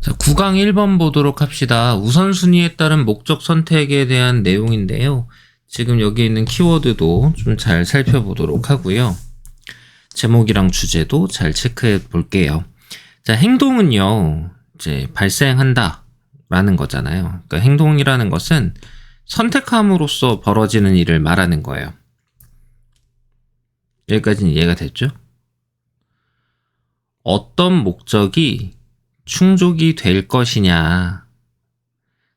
자, 9강 1번 보도록 합시다. 우선순위에 따른 목적 선택에 대한 내용인데요. 지금 여기 있는 키워드도 좀 잘 살펴보도록 하고요. 제목이랑 주제도 잘 체크해 볼게요. 자, 행동은요, 이제 발생한다 라는 거잖아요. 그러니까 행동이라는 것은 선택함으로써 벌어지는 일을 말하는 거예요. 여기까지는 이해가 됐죠? 어떤 목적이 충족이 될 것이냐,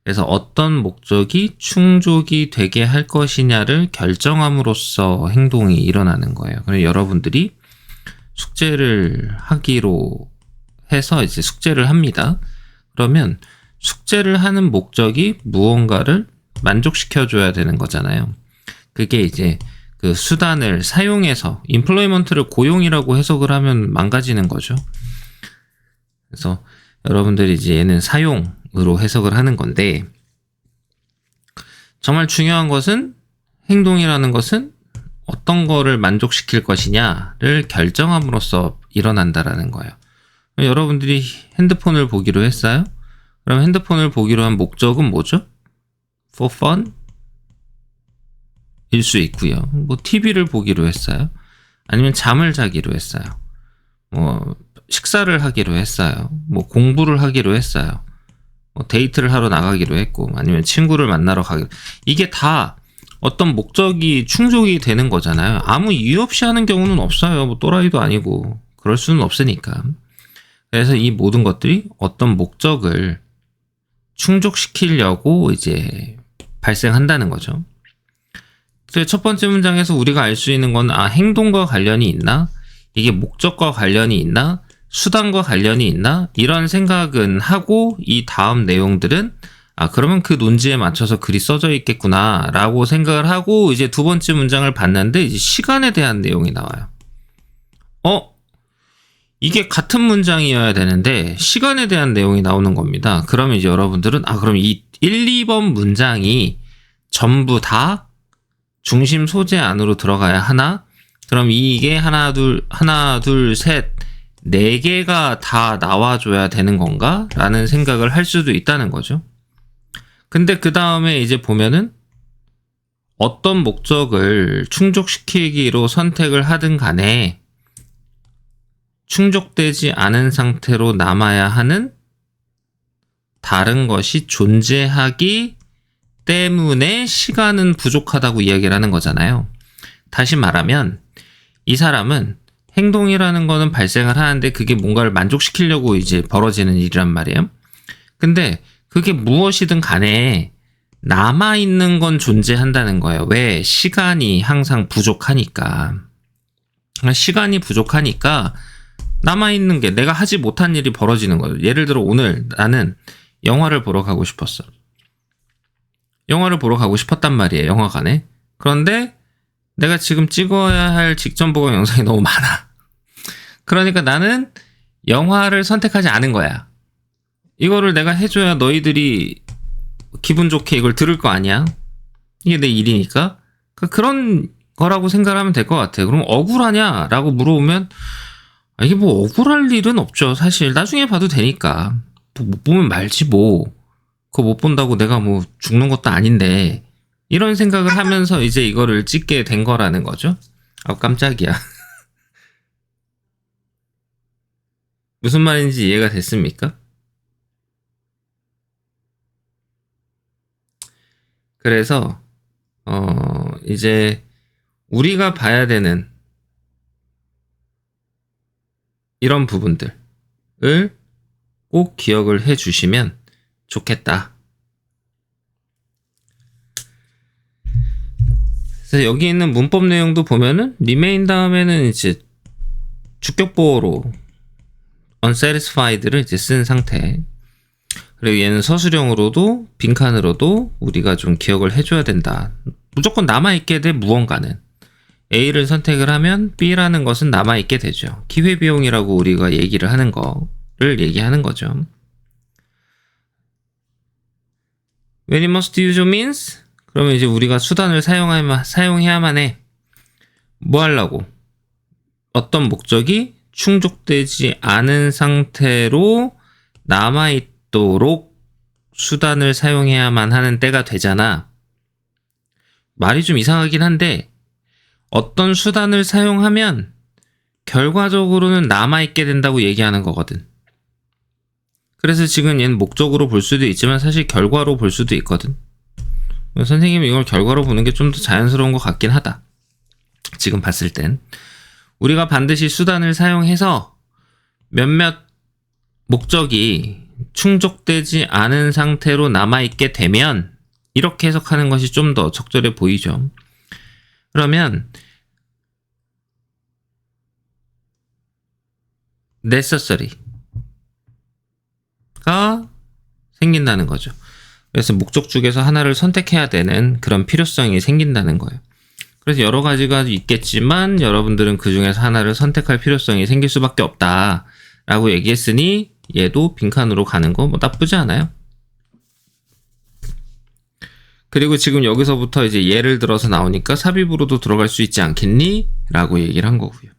그래서 어떤 목적이 충족이 되게 할 것이냐를 결정함으로써 행동이 일어나는 거예요. 그래서 여러분들이 숙제를 하기로 해서 이제 숙제를 합니다. 그러면 숙제를 하는 목적이 무언가를 만족시켜줘야 되는 거잖아요. 그게 이제 그 수단을 사용해서 임플로이먼트를 고용이라고 해석을 하면 망가지는 거죠. 그래서 여러분들이 이제 얘는 사용으로 해석을 하는 건데, 정말 중요한 것은 행동이라는 것은 어떤 거를 만족시킬 것이냐를 결정함으로써 일어난다라는 거예요. 여러분들이 핸드폰을 보기로 했어요? 그럼 핸드폰을 보기로 한 목적은 뭐죠? For fun? 일 수 있고요. 뭐 TV를 보기로 했어요. 아니면 잠을 자기로 했어요. 뭐 식사를 하기로 했어요. 뭐 공부를 하기로 했어요. 뭐 데이트를 하러 나가기로 했고, 아니면 친구를 만나러 가기로. 이게 다 어떤 목적이 충족이 되는 거잖아요. 아무 이유 없이 하는 경우는 없어요. 뭐 또라이도 아니고 그럴 수는 없으니까. 그래서 이 모든 것들이 어떤 목적을 충족시키려고 이제 발생한다는 거죠. 그래서 첫 번째 문장에서 우리가 알 수 있는 건, 행동과 관련이 있나? 이게 목적과 관련이 있나? 수단과 관련이 있나? 이런 생각은 하고, 이 다음 내용들은 그러면 그 논지에 맞춰서 글이 써져 있겠구나 라고 생각을 하고, 이제 두 번째 문장을 봤는데 이제 시간에 대한 내용이 나와요. 이게 같은 문장이어야 되는데 시간에 대한 내용이 나오는 겁니다. 그러면 이제 여러분들은 그럼 이 1, 2번 문장이 전부 다 중심 소재 안으로 들어가야 하나? 그럼 이게 하나, 둘, 셋, 4개가 다 나와줘야 되는 건가? 라는 생각을 할 수도 있다는 거죠. 근데 그 다음에 이제 보면은 어떤 목적을 충족시키기로 선택을 하든 간에 충족되지 않은 상태로 남아야 하는 다른 것이 존재하기 때문에 시간은 부족하다고 이야기를 하는 거잖아요. 다시 말하면 이 사람은 행동이라는 거는 발생을 하는데 그게 뭔가를 만족시키려고 이제 벌어지는 일이란 말이에요. 근데 그게 무엇이든 간에 남아있는 건 존재한다는 거예요. 왜? 시간이 항상 부족하니까. 시간이 부족하니까 남아있는 게, 내가 하지 못한 일이 벌어지는 거예요. 예를 들어 오늘 나는 영화를 보러 가고 싶었어. 영화를 보러 가고 싶었단 말이에요. 영화관에. 그런데 내가 지금 찍어야 할 직전 보강 영상이 너무 많아. 그러니까 나는 영화를 선택하지 않은 거야. 이거를 내가 해줘야 너희들이 기분 좋게 이걸 들을 거 아니야? 이게 내 일이니까. 그런 거라고 생각하면 될 것 같아요. 그럼 억울하냐? 라고 물어보면, 이게 뭐 억울할 일은 없죠. 사실 나중에 봐도 되니까. 못 보면 말지 뭐. 그거 못 본다고 내가 뭐 죽는 것도 아닌데. 이런 생각을 하면서 이제 이거를 찍게 된 거라는 거죠. 깜짝이야. 무슨 말인지 이해가 됐습니까? 그래서 이제 우리가 봐야 되는 이런 부분들을 꼭 기억을 해 주시면 좋겠다. 그래서 여기 있는 문법 내용도 보면은 remain 다음에는 이제 주격보어로 unsatisfied를 이제 쓴 상태. 그리고 얘는 서술형으로도 빈칸으로도 우리가 좀 기억을 해줘야 된다. 무조건 남아있게 돼 무언가는. A를 선택을 하면 B라는 것은 남아있게 되죠. 기회비용이라고 우리가 얘기를 하는 거를 얘기하는 거죠. When it must use your means? 그러면 이제 우리가 수단을 사용해야만 해. 뭐 하려고? 어떤 목적이 충족되지 않은 상태로 있도록 수단을 사용해야만 하는 때가 되잖아. 말이 좀 이상하긴 한데 어떤 수단을 사용하면 결과적으로는 남아있게 된다고 얘기하는 거거든. 그래서 지금 얘는 목적으로 볼 수도 있지만 사실 결과로 볼 수도 있거든. 선생님은 이걸 결과로 보는 게 좀 더 자연스러운 것 같긴 하다. 지금 봤을 땐. 우리가 반드시 수단을 사용해서 몇몇 목적이 충족되지 않은 상태로 남아있게 되면 이렇게 해석하는 것이 좀 더 적절해 보이죠. 그러면 necessary가 생긴다는 거죠. 그래서 목적 중에서 하나를 선택해야 되는 그런 필요성이 생긴다는 거예요. 그래서 여러 가지가 있겠지만 여러분들은 그 중에서 하나를 선택할 필요성이 생길 수밖에 없다라고 얘기했으니 얘도 빈칸으로 가는 거 뭐 나쁘지 않아요. 그리고 지금 여기서부터 이제 예를 들어서 나오니까 삽입으로도 들어갈 수 있지 않겠니? 라고 얘기를 한 거고요.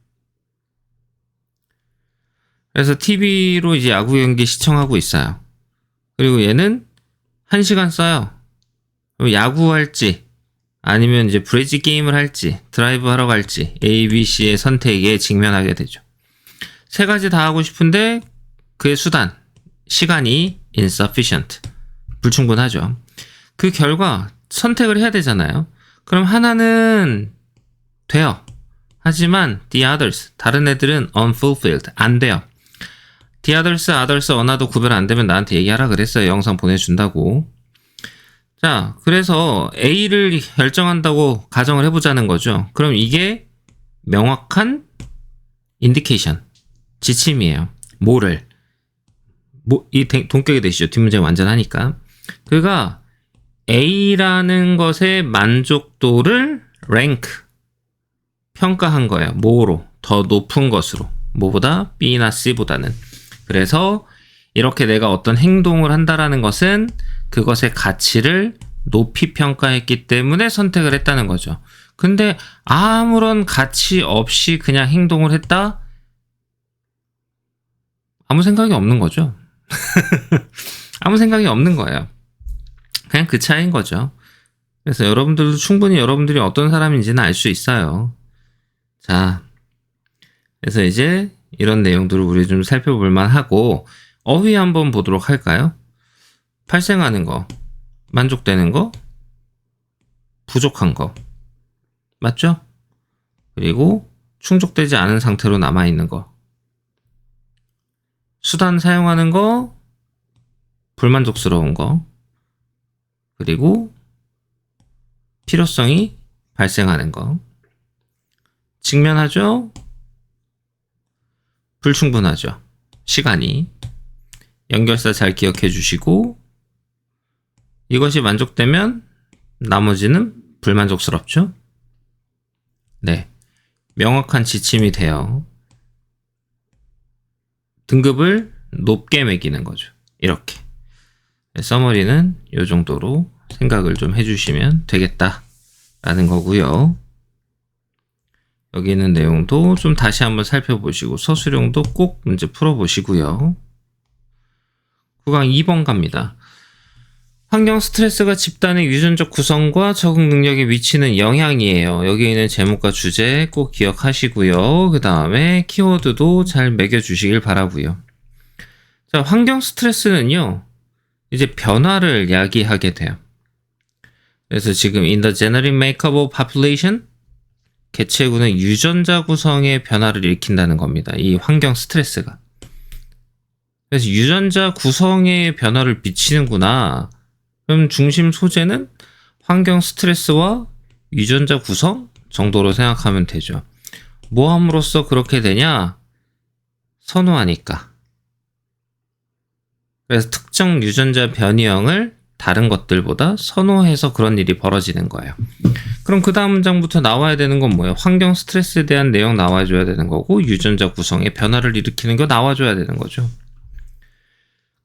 그래서 TV로 이제 야구 경기 시청하고 있어요. 그리고 얘는 1시간 써요. 야구할지 아니면 이제 브릿지 게임을 할지 드라이브 하러 갈지 A, B, C의 선택에 직면하게 되죠. 세 가지 다 하고 싶은데 그의 수단, 시간이 insufficient, 불충분하죠. 그 결과 선택을 해야 되잖아요. 그럼 하나는 돼요. 하지만 the others, 다른 애들은 unfulfilled, 안 돼요. the others, 어나도 구별 안 되면 나한테 얘기하라 그랬어요. 영상 보내준다고. 자, 그래서 A를 결정한다고 가정을 해보자는 거죠. 그럼 이게 명확한 인디케이션, 지침이에요. 이 동격이 되시죠. 뒷문제 완전하니까. 그가 A라는 것의 만족도를 랭크, 평가한 거예요. 뭐로? 더 높은 것으로. 뭐보다? B나 C보다는. 그래서 이렇게 내가 어떤 행동을 한다라는 것은 그것의 가치를 높이 평가했기 때문에 선택을 했다는 거죠. 근데 아무런 가치 없이 그냥 행동을 했다? 아무 생각이 없는 거죠. 아무 생각이 없는 거예요. 그냥 그 차이인 거죠. 그래서 여러분들도 충분히 여러분들이 어떤 사람인지는 알 수 있어요. 자, 그래서 이제 이런 내용들을 우리 좀 살펴볼 만하고 어휘 한번 보도록 할까요? 발생하는 거, 만족되는 거, 부족한 거, 맞죠? 그리고 충족되지 않은 상태로 남아있는 거, 수단 사용하는 거, 불만족스러운 거, 그리고 필요성이 발생하는 거, 직면하죠? 불충분하죠? 시간이. 연결사 잘 기억해 주시고 이것이 만족되면 나머지는 불만족스럽죠? 네, 명확한 지침이 돼요. 등급을 높게 매기는 거죠. 이렇게. 서머리는 이 정도로 생각을 좀 해주시면 되겠다라는 거고요. 여기 있는 내용도 좀 다시 한번 살펴보시고 서술형도 꼭 문제 풀어보시고요. 구강 2번 갑니다. 환경 스트레스가 집단의 유전적 구성과 적응 능력에 미치는 영향이에요. 여기 있는 제목과 주제 꼭 기억하시고요. 그 다음에 키워드도 잘 매겨주시길 바라고요. 자, 환경 스트레스는요, 이제 변화를 야기하게 돼요. 그래서 지금 in the genetic makeup of population, 개체군의 유전자 구성의 변화를 일으킨다는 겁니다. 이 환경 스트레스가. 그래서 유전자 구성에 변화를 미치는구나. 그럼 중심 소재는 환경 스트레스와 유전자 구성 정도로 생각하면 되죠. 뭐 함으로써 그렇게 되냐? 선호하니까. 그래서 특정 유전자 변이형을 다른 것들보다 선호해서 그런 일이 벌어지는 거예요. 그럼 그 다음 문장부터 나와야 되는 건 뭐예요? 환경 스트레스에 대한 내용 나와줘야 되는 거고 유전자 구성에 변화를 일으키는 거 나와줘야 되는 거죠.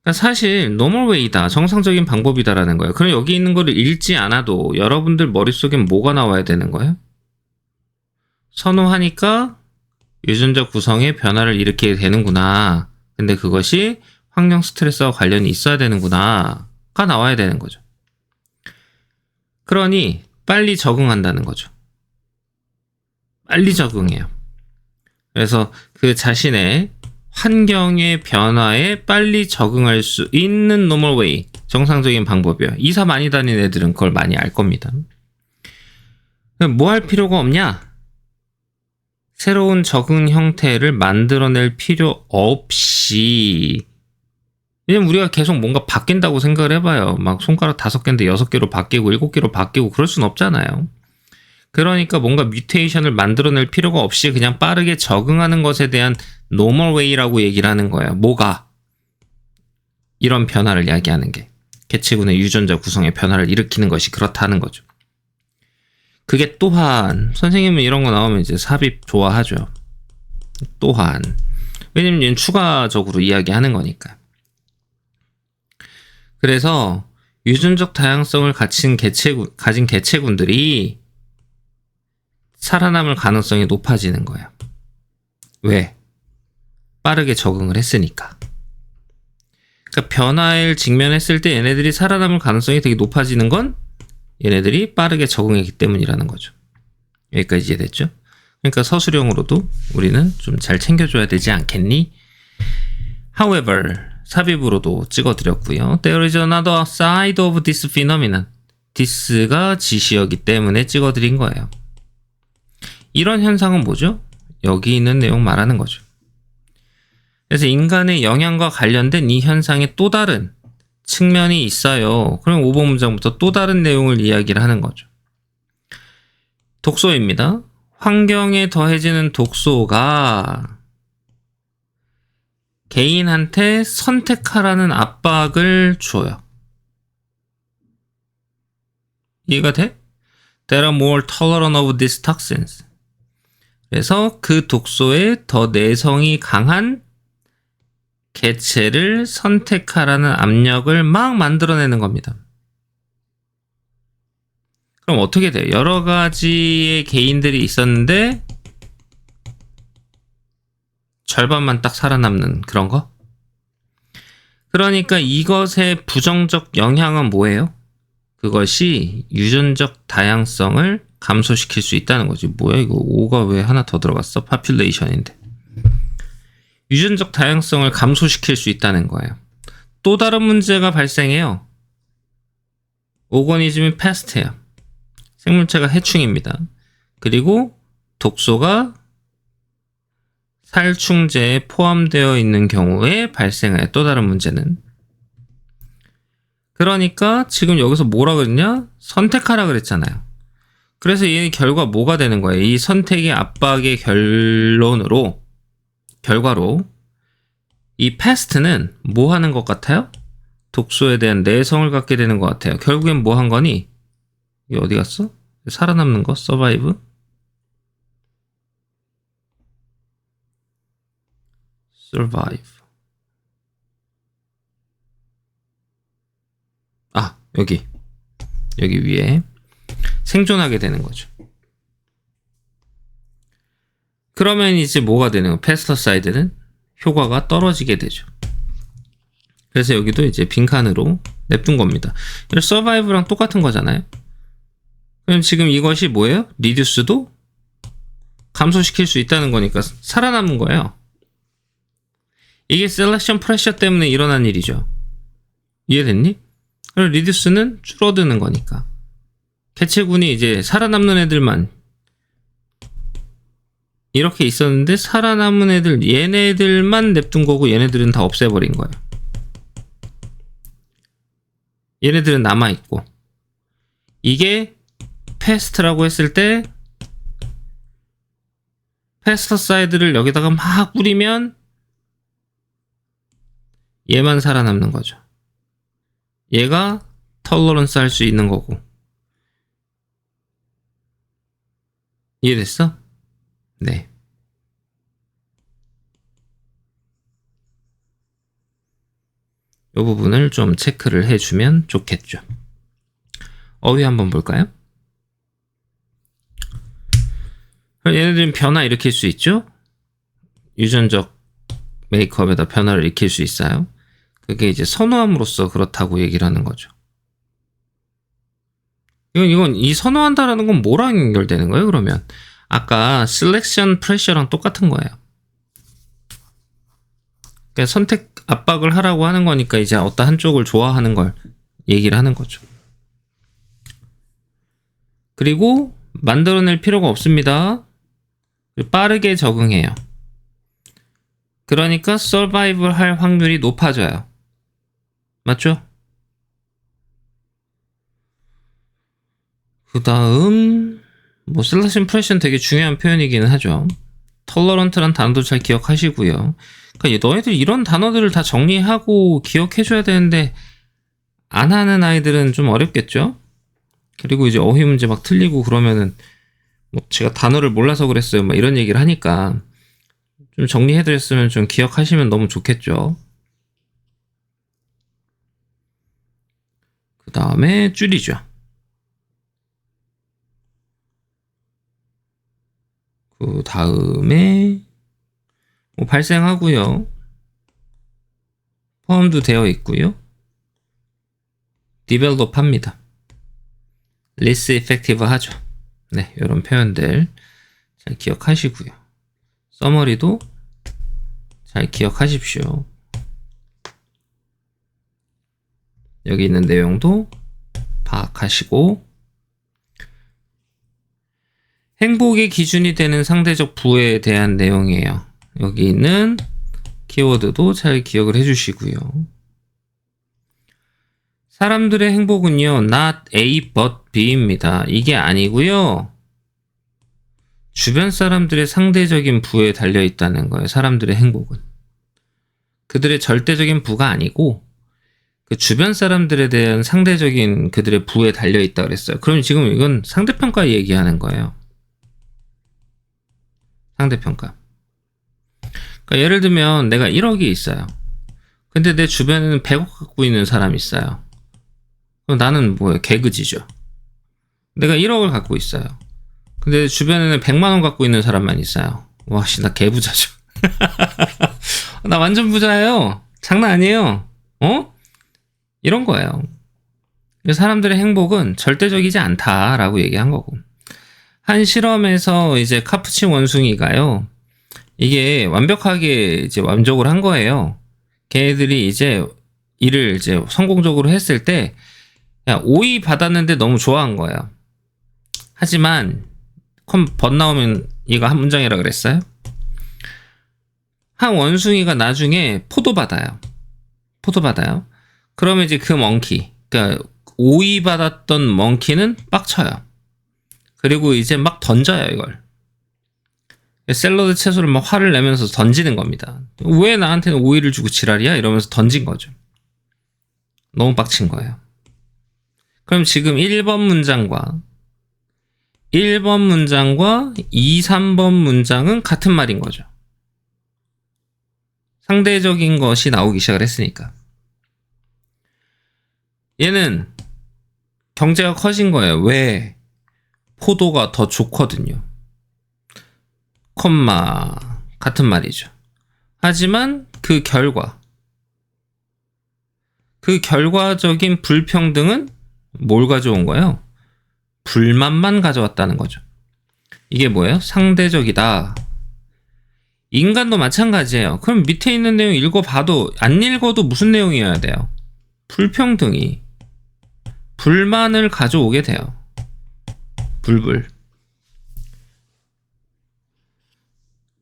그러니까 사실 normal way다, 정상적인 방법이다라는 거예요. 그럼 여기 있는 거를 읽지 않아도 여러분들 머릿속엔 뭐가 나와야 되는 거예요? 선호하니까 유전자 구성에 변화를 일으키게 되는구나. 근데 그것이 환경 스트레스와 관련이 있어야 되는구나가 나와야 되는 거죠. 그러니 빨리 적응한다는 거죠. 빨리 적응해요. 그래서 그 자신의 환경의 변화에 빨리 적응할 수 있는 normal way, 정상적인 방법이에요. 이사 많이 다니는 애들은 그걸 많이 알 겁니다. 뭐 할 필요가 없냐? 새로운 적응 형태를 만들어낼 필요 없이, 왜냐면 우리가 계속 뭔가 바뀐다고 생각을 해봐요. 막 손가락 5개인데 6개로 바뀌고 7개로 바뀌고 그럴 순 없잖아요. 그러니까 뭔가 뮤테이션을 만들어낼 필요가 없이 그냥 빠르게 적응하는 것에 대한 normal way라고 얘기를 하는 거예요. 뭐가? 이런 변화를 이야기하는 게. 개체군의 유전자 구성의 변화를 일으키는 것이 그렇다는 거죠. 그게 또한, 선생님은 이런 거 나오면 이제 삽입 좋아하죠. 또한. 왜냐면 얘는 추가적으로 이야기하는 거니까. 그래서 유전적 다양성을 가진 개체군들이 살아남을 가능성이 높아지는 거예요. 왜? 빠르게 적응을 했으니까. 그러니까 변화에 직면했을 때 얘네들이 살아남을 가능성이 되게 높아지는 건 얘네들이 빠르게 적응했기 때문이라는 거죠. 여기까지 이해됐죠? 그러니까 서술형으로도 우리는 좀 잘 챙겨줘야 되지 않겠니? However, 삽입으로도 찍어드렸고요. There is another side of this phenomenon. this가 지시어기 때문에 찍어드린 거예요. 이런 현상은 뭐죠? 여기 있는 내용 말하는 거죠. 그래서 인간의 영향과 관련된 이 현상의 또 다른 측면이 있어요. 그럼 5번 문장부터 또 다른 내용을 이야기를 하는 거죠. 독소입니다. 환경에 더해지는 독소가 개인한테 선택하라는 압박을 줘요. 이해가 돼? They are more tolerant of these toxins. 그래서 그 독소에 더 내성이 강한 개체를 선택하라는 압력을 막 만들어내는 겁니다. 그럼 어떻게 돼요? 여러 가지의 개인들이 있었는데 절반만 딱 살아남는 그런 거? 그러니까 이것의 부정적 영향은 뭐예요? 그것이 유전적 다양성을 감소시킬 수 있다는 거지. 뭐야 이거 5가 왜 하나 더 들어갔어? population인데. 유전적 다양성을 감소시킬 수 있다는 거예요. 또 다른 문제가 발생해요. 오거니즘이 패스트예요. 생물체가 해충입니다. 그리고 독소가 살충제에 포함되어 있는 경우에 발생할 또 다른 문제는, 그러니까 지금 여기서 뭐라 그랬냐? 선택하라 그랬잖아요. 그래서 얘 결과 뭐가 되는 거예요? 이 선택의 압박의 결과로 이 패스트는 뭐 하는 것 같아요? 독소에 대한 내성을 갖게 되는 것 같아요. 결국엔 뭐 한 거니? 이게 어디 갔어? 살아남는 거? 서바이브? survive. 아, 여기 위에 생존하게 되는 거죠. 그러면 이제 뭐가 되는 거예요? 페스터사이드는 효과가 떨어지게 되죠. 그래서 여기도 이제 빈칸으로 냅둔 겁니다. 이런 서바이브랑 똑같은 거잖아요. 그럼 지금 이것이 뭐예요? 리듀스도 감소시킬 수 있다는 거니까 살아남은 거예요. 이게 셀렉션 프레셔 때문에 일어난 일이죠. 이해됐니? 그럼 리듀스는 줄어드는 거니까. 개체군이 이제 살아남는 애들만 이렇게 있었는데 살아남은 애들, 얘네들만 냅둔 거고 얘네들은 다 없애버린 거예요. 얘네들은 남아있고. 이게 패스트라고 했을 때 패스터사이드를 여기다가 막 뿌리면 얘만 살아남는 거죠. 얘가 톨러런스 할 수 있는 거고. 이해됐어? 네. 이 부분을 좀 체크를 해주면 좋겠죠. 어휘 한번 볼까요? 얘네들은 변화 일으킬 수 있죠? 유전적 메이크업에다 변화를 일으킬 수 있어요. 그게 이제 선호함으로써 그렇다고 얘기를 하는 거죠. 이건 이 선호한다라는 건 뭐랑 연결되는 거예요, 그러면? 아까 셀렉션 프레셔랑 똑같은 거예요. 그러니까 선택 압박을 하라고 하는 거니까 이제 어떤 한쪽을 좋아하는 걸 얘기를 하는 거죠. 그리고 만들어낼 필요가 없습니다. 빠르게 적응해요. 그러니까 서바이벌 할 확률이 높아져요. 맞죠? 그 다음 뭐 셀렉션 프레셔는 되게 중요한 표현이기는 하죠. 털러런트란 단어도 잘 기억하시고요. 그러니까 너희들 이런 단어들을 다 정리하고 기억해줘야 되는데 안 하는 아이들은 좀 어렵겠죠? 그리고 이제 어휘 문제 막 틀리고 그러면은 뭐 제가 단어를 몰라서 그랬어요 막 이런 얘기를 하니까 좀 정리해드렸으면 좀 기억하시면 너무 좋겠죠. 그 다음에 줄이죠. 그 다음에 뭐 발생하고요. 포함도 되어 있고요. 디벨롭 합니다. 리스 이펙티브 하죠. 네, 이런 표현들 잘 기억하시고요. 서머리도 잘 기억하십시오. 여기 있는 내용도 파악하시고 행복의 기준이 되는 상대적 부에 대한 내용이에요. 여기 있는 키워드도 잘 기억을 해주시고요. 사람들의 행복은요, not A but B입니다. 이게 아니고요. 주변 사람들의 상대적인 부에 달려있다는 거예요. 사람들의 행복은. 그들의 절대적인 부가 아니고 그 주변 사람들에 대한 상대적인 그들의 부에 달려있다 그랬어요. 그럼 지금 이건 상대평가 얘기하는 거예요. 상대평가. 그러니까 예를 들면 내가 1억이 있어요. 근데 내 주변에는 100억 갖고 있는 사람이 있어요. 그럼 나는 뭐예요? 개그지죠. 내가 1억을 갖고 있어요. 근데 주변에는 100만 원 갖고 있는 사람만 있어요. 와, 씨, 나 개부자죠. 나 완전 부자예요. 장난 아니에요. 어? 이런 거예요. 사람들의 행복은 절대적이지 않다라고 얘기한 거고. 한 실험에서 이제 카푸친 원숭이가요. 이게 완벽하게 이제 만족을 한 거예요. 걔들이 이제 일을 이제 성공적으로 했을 때 오이 받았는데 너무 좋아한 거예요. 하지만 번 나오면 이거 한 문장이라 그랬어요. 한 원숭이가 나중에 포도 받아요. 그러면 이제 그 멍키, 그러니까 오이 받았던 멍키는 빡쳐요. 그리고 이제 막 던져요, 이걸. 샐러드 채소를 막 화를 내면서 던지는 겁니다. 왜 나한테는 오이를 주고 지랄이야? 이러면서 던진 거죠. 너무 빡친 거예요. 그럼 지금 1번 문장과 2, 3번 문장은 같은 말인 거죠. 상대적인 것이 나오기 시작을 했으니까. 얘는 경제가 커진 거예요. 왜? 포도가 더 좋거든요. 콤마 같은 말이죠. 하지만 그 결과적인 불평등은 뭘 가져온 거예요? 불만만 가져왔다는 거죠. 이게 뭐예요? 상대적이다. 인간도 마찬가지예요. 그럼 밑에 있는 내용 읽어봐도 안 읽어도 무슨 내용이어야 돼요? 불평등이 불만을 가져오게 돼요. 불불.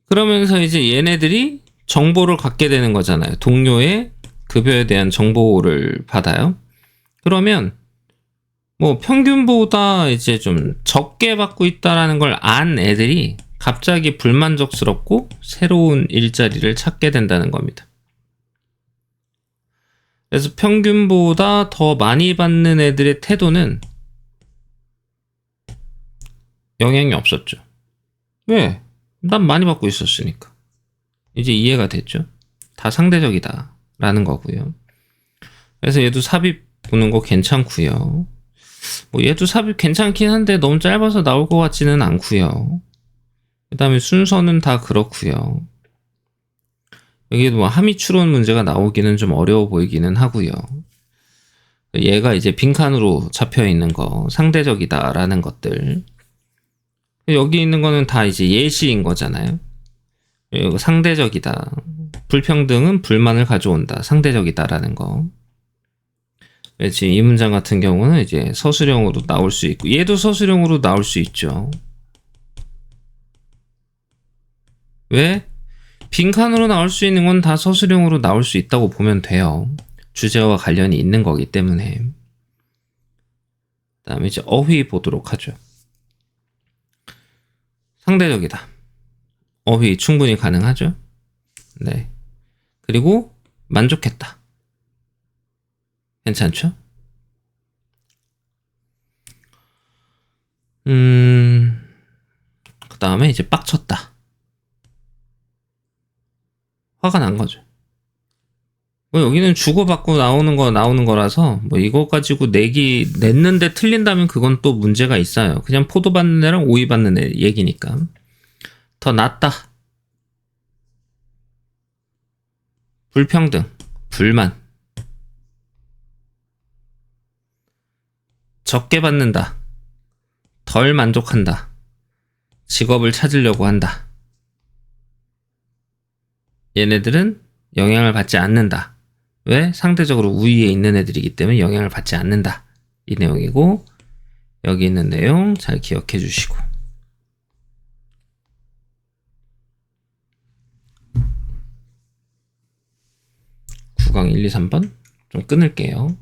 그러면서 이제 얘네들이 정보를 갖게 되는 거잖아요. 동료의 급여에 대한 정보를 받아요. 그러면 뭐 평균보다 이제 좀 적게 받고 있다라는 걸 안 애들이 갑자기 불만족스럽고 새로운 일자리를 찾게 된다는 겁니다. 그래서 평균보다 더 많이 받는 애들의 태도는 영향이 없었죠. 왜? 난 많이 받고 있었으니까. 이제 이해가 됐죠? 다 상대적이다 라는 거고요. 그래서 얘도 삽입 보는 거 괜찮고요. 뭐 얘도 삽입 괜찮긴 한데 너무 짧아서 나올 것 같지는 않고요. 그 다음에 순서는 다 그렇고요. 여기도 뭐 함의 추론 문제가 나오기는 좀 어려워 보이기는 하고요. 얘가 이제 빈칸으로 잡혀 있는 거, 상대적이다라는 것들. 여기 있는 거는 다 이제 예시인 거잖아요. 이거 상대적이다. 불평등은 불만을 가져온다. 상대적이다라는 거. 지금 이 문장 같은 경우는 이제 서술형으로 나올 수 있고, 얘도 서술형으로 나올 수 있죠. 왜? 빈칸으로 나올 수 있는 건 다 서술형으로 나올 수 있다고 보면 돼요. 주제와 관련이 있는 거기 때문에. 그 다음에 이제 어휘 보도록 하죠. 상대적이다. 어휘 충분히 가능하죠. 네. 그리고 만족했다. 괜찮죠? 그 다음에 이제 빡쳤다. 화가 난 거죠. 뭐 여기는 주고받고 나오는 거라서 뭐 이거 가지고 냈는데 틀린다면 그건 또 문제가 있어요. 그냥 포도 받는 애랑 오이 받는 애 얘기니까. 더 낫다. 불평등, 불만. 적게 받는다. 덜 만족한다. 직업을 찾으려고 한다. 얘네들은 영향을 받지 않는다. 왜? 상대적으로 우위에 있는 애들이기 때문에 영향을 받지 않는다. 이 내용이고, 여기 있는 내용 잘 기억해 주시고. 9강 1, 2, 3번 좀 끊을게요.